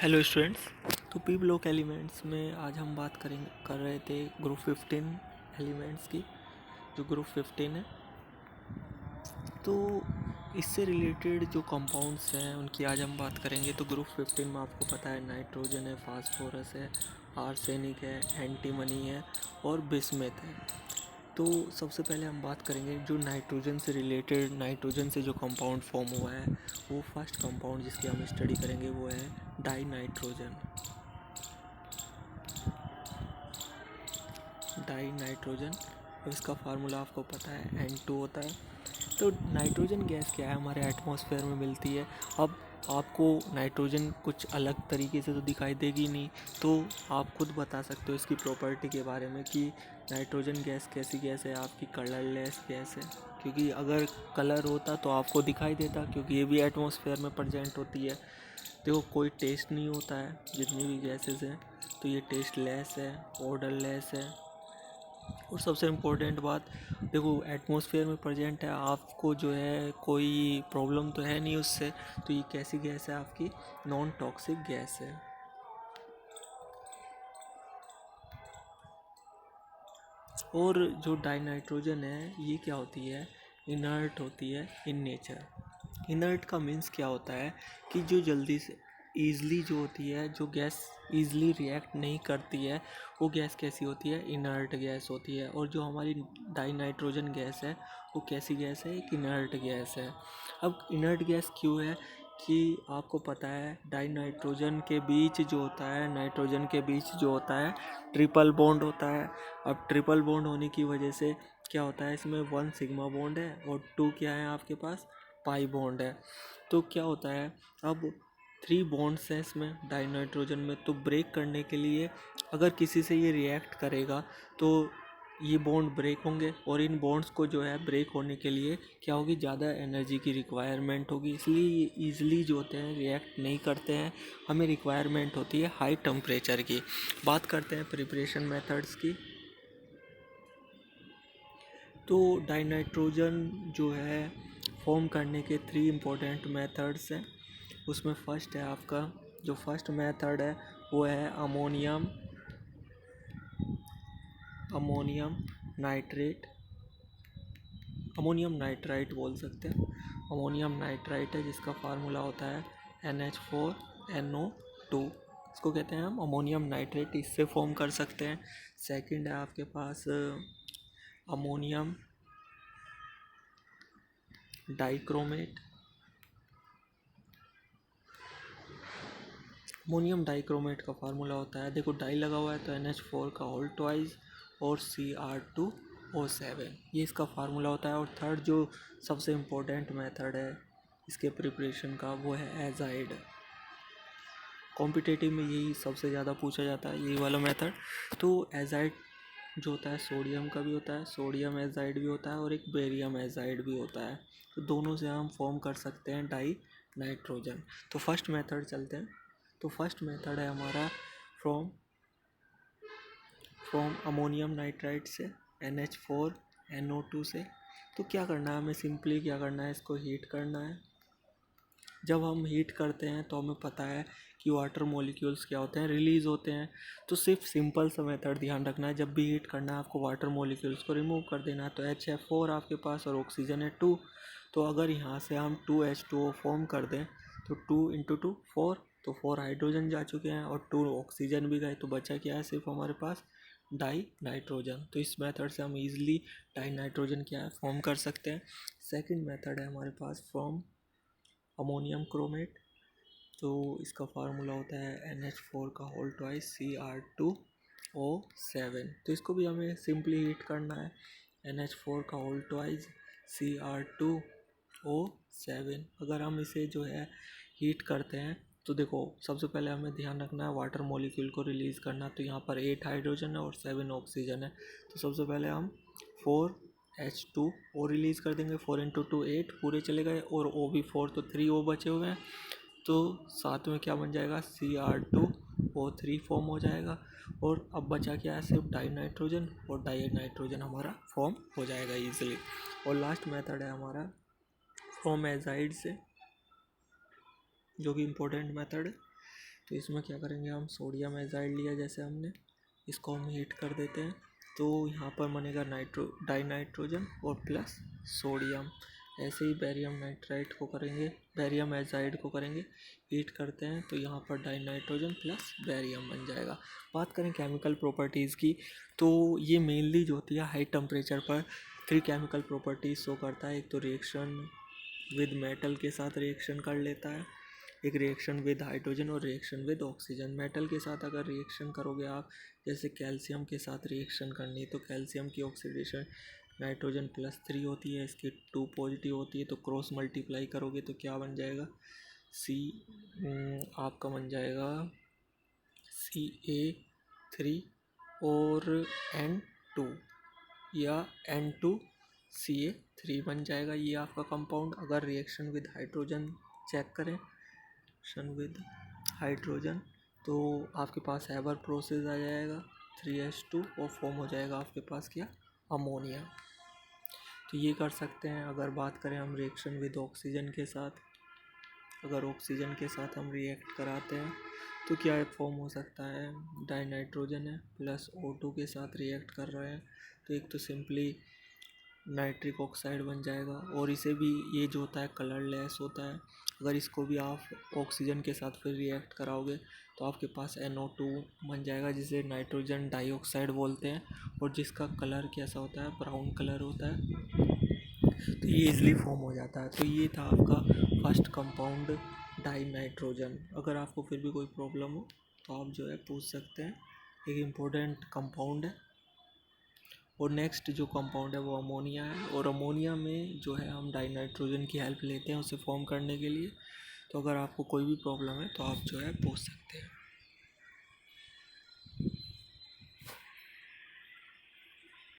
Hello students. तो P block elements में आज हम बात कर रहे थे ग्रुप 15 एलिमेंट्स की, जो ग्रुप 15 है। तो इससे रिलेटेड जो कंपाउंड्स हैं उनकी आज हम बात करेंगे। तो ग्रुप 15 में आपको पता है नाइट्रोजन है, फास्फोरस है, आर्सेनिक है, एंटीमनी है और बिस्मथ है। तो सबसे पहले हम बात करेंगे जो नाइट्रोजन से रिलेटेड, नाइट्रोजन से जो कंपाउंड फॉर्म हुआ है, वो फर्स्ट कंपाउंड जिसकी हम स्टडी करेंगे वो है डाई नाइट्रोजन। डाई नाइट्रोजन, और इसका फार्मूला आपको पता है N2 होता है। तो नाइट्रोजन गैस क्या है, हमारे एटमॉस्फेयर में मिलती है। अब आपको नाइट्रोजन कुछ अलग तरीके से तो दिखाई देगी नहीं, तो आप खुद बता सकते हो इसकी प्रॉपर्टी के बारे में कि नाइट्रोजन गैस कैसी गैस है, आपकी कलरलेस गैस है। क्योंकि अगर कलर होता तो आपको दिखाई देता, क्योंकि ये भी एटमॉस्फेयर में प्रेजेंट होती है। देखो, कोई टेस्ट नहीं होता है जितनी भी गैसेस हैं, तो ये टेस्टलेस है, ऑर्डरलेस है। और सबसे इम्पोर्टेंट बात, देखो एटमॉस्फेयर में प्रेजेंट है, आपको जो है कोई प्रॉब्लम तो है नहीं उससे। तो ये कैसी गैस है, आपकी नॉन टॉक्सिक गैस है। और जो डाइनाइट्रोजन है ये क्या होती है, इनर्ट होती है इन नेचर। इनर्ट का मीन्स क्या होता है कि जो जल्दी से ईज़िली जो होती है, जो गैस ईज़िली रिएक्ट नहीं करती है, वो गैस कैसी होती है, इनर्ट गैस होती है। और जो हमारी डाइनाइट्रोजन गैस है वो कैसी गैस है, एक इनर्ट गैस है। अब इनर्ट गैस क्यों है कि आपको पता है डाइनाइट्रोजन के बीच जो होता है, नाइट्रोजन के बीच जो होता है ट्रिपल बॉन्ड होता है। अब ट्रिपल बॉन्ड होने की वजह से क्या होता है, इसमें 1 सिग्मा बॉन्ड है और 2 क्या है आपके पास, पाई बॉन्ड है। तो क्या होता है, अब 3 बॉन्ड्स हैं इसमें डाइनाइट्रोजन में। तो ब्रेक करने के लिए अगर किसी से ये रिएक्ट करेगा तो ये बॉन्ड ब्रेक होंगे, और इन बॉन्ड्स को जो है ब्रेक होने के लिए क्या होगी, ज़्यादा एनर्जी की रिक्वायरमेंट होगी। इसलिए ये ईज़िली जो होते हैं रिएक्ट नहीं करते हैं, हमें रिक्वायरमेंट होती है हाई टेम्परेचर की। बात करते हैं प्रिपरेशन मेथड्स की। तो डाइनाइट्रोजन जो है फॉर्म करने के 3 इम्पोर्टेंट मेथड्स हैं। उसमें फर्स्ट है आपका, जो फर्स्ट मेथड है वो है अमोनियम नाइट्रेट, अमोनियम नाइट्राइट बोल सकते हैं। अमोनियम नाइट्राइट है जिसका फार्मूला होता है NH4NO2। इसको कहते हैं हम अमोनियम नाइट्रेट, इससे फॉर्म कर सकते हैं। सेकंड है आपके पास अमोनियम डाइक्रोमेट। अमोनियम डाइक्रोमेट का फार्मूला होता है, देखो डाई लगा हुआ है तो NH4 का होल ट्वाइस और Cr2O7, ये इसका फार्मूला होता है। और थर्ड जो सबसे इम्पोर्टेंट मेथड है इसके प्रिपरेशन का वो है एजाइड। कॉम्पिटिटिव में यही सबसे ज़्यादा पूछा जाता है, यही वाला मेथड। तो एजाइड जो होता है सोडियम का भी होता है, सोडियम एजाइड भी होता है और एक बेरियम एजाइड भी होता है। तो दोनों से हम फॉर्म कर सकते हैं डाई नाइट्रोजन। तो फर्स्ट मेथड चलते हैं। तो फर्स्ट मेथड है हमारा फ्रॉम अमोनियम नाइट्राइट से, NH4NO2 से। तो क्या करना है हमें, सिंपली क्या करना है, इसको हीट करना है। जब हम हीट करते हैं तो हमें पता है कि वाटर मॉलिक्यूल्स क्या होते हैं, रिलीज़ होते हैं। तो सिर्फ सिंपल सा मेथड ध्यान रखना है, जब भी हीट करना है आपको वाटर मॉलिक्यूल्स को रिमूव कर देना है। तो HF4 आपके पास और ऑक्सीजन है 2। तो अगर यहाँ से हम 2H2O फॉर्म कर दें तो 2 इंटू 2 4, तो 4 हाइड्रोजन जा चुके हैं और 2 ऑक्सीजन भी गए। तो बचा क्या है, सिर्फ हमारे पास डाई नाइट्रोजन। तो इस मेथड से हम इजीली डाई नाइट्रोजन क्या है फॉर्म कर सकते हैं। सेकंड मेथड है हमारे पास फ्रॉम अमोनियम क्रोमेट। तो इसका फार्मूला होता है NH4 का होल ट्वाइस Cr2O7। तो इसको भी हमें सिंपली हीट करना है, NH4 का होल ट्वाइस Cr2O7। अगर हम इसे जो है हीट करते हैं तो देखो सबसे पहले हमें ध्यान रखना है वाटर मॉलिक्यूल को रिलीज़ करना। तो यहाँ पर 8 हाइड्रोजन है और 7 ऑक्सीजन है। तो सबसे पहले हम 4H2O रिलीज़ कर देंगे। 4 इंटू 2 8 पूरे चले गए, और O भी 4, तो 3 O बचे हुए हैं। तो साथ में क्या बन जाएगा, Cr2O3 फॉर्म हो जाएगा। और अब बचा क्या है, सिर्फ डाई नाइट्रोजन, और डाई नाइट्रोजन हमारा फॉर्म हो जाएगा ईजिली। और लास्ट मेथड है हमारा फ्रॉम एजाइड से, जो कि इम्पोर्टेंट मेथड है। तो इसमें क्या करेंगे, हम सोडियम एजाइड लिया जैसे हमने, इसको हम हीट कर देते हैं, तो यहाँ पर बनेगा डाइनाइट्रोजन और प्लस सोडियम। ऐसे ही बेरियम नाइट्राइड को करेंगे, बेरियम एजाइड को करेंगे, हीट करते हैं तो यहाँ पर डाइनाइट्रोजन प्लस बेरियम बन जाएगा। बात करें केमिकल प्रॉपर्टीज़ की, तो ये मेनली जो होती है हाई टेम्परेचर पर 3 केमिकल प्रॉपर्टीज शो करता है। एक तो रिएक्शन विद मेटल के साथ रिएक्शन कर लेता है, एक रिएक्शन विद हाइड्रोजन और रिएक्शन विद ऑक्सीजन। मेटल के साथ अगर रिएक्शन करोगे आप, जैसे कैल्शियम के साथ रिएक्शन करनी, तो कैल्शियम की ऑक्सीडेशन नाइट्रोजन +3 होती है, इसकी 2 पॉजिटिव होती है, तो क्रॉस मल्टीप्लाई करोगे तो क्या बन जाएगा, सी आपका बन जाएगा Ca3 और N2 या N2Ca3 बन जाएगा ये आपका कंपाउंड। अगर रिएक्शन विद हाइड्रोजन चेक करें, रिएक्शन विद हाइड्रोजन, तो आपके पास हैबर प्रोसेस आ जाएगा 3H2 और फॉर्म हो जाएगा आपके पास क्या, अमोनिया। तो ये कर सकते हैं। अगर बात करें हम रिएक्शन विद ऑक्सीजन के साथ, अगर ऑक्सीजन के साथ हम रिएक्ट कराते हैं तो क्या फॉर्म हो सकता है, डाइनाइट्रोजन है प्लस O2 के साथ रिएक्ट कर रहे हैं, तो एक तो सिंपली नाइट्रिक ऑक्साइड बन जाएगा, और इसे भी ये जो होता है कलरलेस होता है। अगर इसको भी आप ऑक्सीजन के साथ फिर रिएक्ट कराओगे तो आपके पास NO2 बन जाएगा, जिसे नाइट्रोजन डाइऑक्साइड बोलते हैं, और जिसका कलर कैसा होता है, ब्राउन कलर होता है, तो ये इजली फॉर्म हो जाता है। तो ये था आपका फर्स्ट कंपाउंड डाइनाइट्रोजन। अगर आपको फिर भी कोई प्रॉब्लम हो तो आप जो है पूछ सकते हैं, एक इम्पोर्टेंट कंपाउंड है। और नेक्स्ट जो कंपाउंड है वो अमोनिया है, और अमोनिया में जो है हम डाइनाइट्रोजन की हेल्प लेते हैं उसे फॉर्म करने के लिए। तो अगर आपको कोई भी प्रॉब्लम है तो आप जो है पूछ सकते हैं।